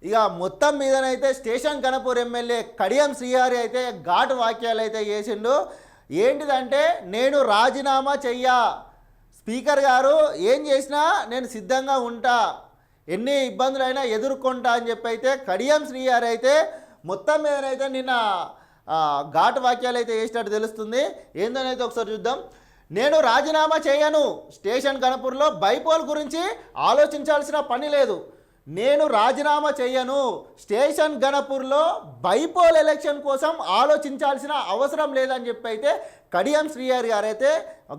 ఇక మొత్తం మీదనైతే station Ganapur MLA Kadiyam Srihari అయితే ఘాటు వాక్యాలు అయితే చేసిండు. ఏంటిదంటే నేను రాజీనామా చెయ్యా, స్పీకర్ గారు ఏం చేసినా నేను సిద్ధంగా ఉంటా, ఎన్ని ఇబ్బందులైనా ఎదుర్కొంటా అని చెప్పి అయితే కడియం శ్రీహరి అయితే మొత్తం మీదనైతే నిన్న ఘాటు వాక్యాలు అయితే చేసినట్టు తెలుస్తుంది. ఏందనైతే ఒకసారి చూద్దాం. నేను రాజీనామా చేయను, స్టేషన్ గణపూర్లో బైపోల్ గురించి ఆలోచించాల్సిన పని లేదు. నేను రాజీనామా చేయను, స్టేషన్ గణపూర్లో బైపోల్ ఎలక్షన్ కోసం ఆలోచించాల్సిన అవసరం లేదని చెప్పి అయితే కడియం శ్రీహరి గారు అయితే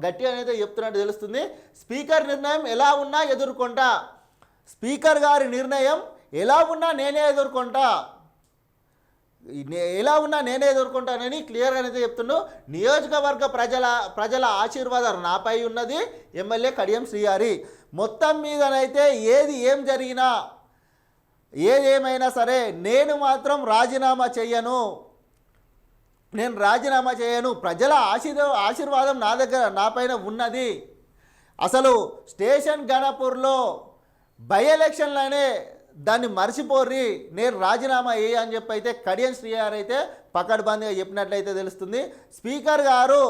గట్టిగా అయితే చెప్తున్నట్టు తెలుస్తుంది. స్పీకర్ నిర్ణయం ఎలా ఉన్నా ఎదుర్కొంటా, స్పీకర్ గారి నిర్ణయం ఎలా ఉన్నా నేనే ఎదుర్కొంటా, ఎలా ఉన్నా నేనే ఎదుర్కొంటానని క్లియర్గా అయితే చెప్తుండు. నియోజకవర్గ ప్రజల ఆశీర్వాదం నాపై ఉన్నది ఎమ్మెల్యే కడియం శ్రీహరి. మొత్తం మీదనైతే ఏం జరిగినా ఏదేమైనా సరే నేను మాత్రం రాజీనామా చేయను, నేను రాజీనామా చేయను. ప్రజల ఆశీర్వాదం నా పైన ఉన్నది. అసలు స్టేషన్ గణపూర్లో బై ఎలక్షన్లోనే దాన్ని మర్చిపోర్రి, నేను రాజీనామా అని చెప్పి అయితే కడియం శ్రీహరి అయితే పకడ్బందీగా చెప్పినట్లయితే తెలుస్తుంది. స్పీకర్ గారు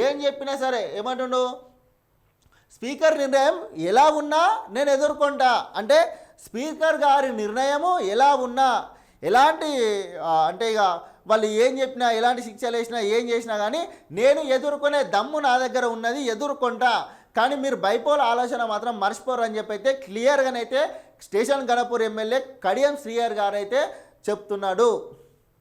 ఏం చెప్పినా సరే ఏమంటుండు, స్పీకర్ నిర్ణయం ఎలా ఉన్నా నేను ఎదుర్కొంటా అంటే స్పీకర్ గారి నిర్ణయము ఎలా ఉన్నా ఎలాంటి అంటే ఇక వాళ్ళు ఏం చెప్పినా ఎలాంటి శిక్షలు వేసినా ఏం చేసినా కానీ నేను ఎదుర్కొనే దమ్ము నా దగ్గర ఉన్నది, ఎదుర్కొంటా. కానీ మీరు బైపోల్ ఆలోచన మాత్రం మర్చిపోరు అని చెప్పి అయితే క్లియర్గానైతే స్టేషన్ గణపూర్ ఎమ్మెల్యే కడియం శ్రీహరి గారు అయితే చెప్తున్నాడు.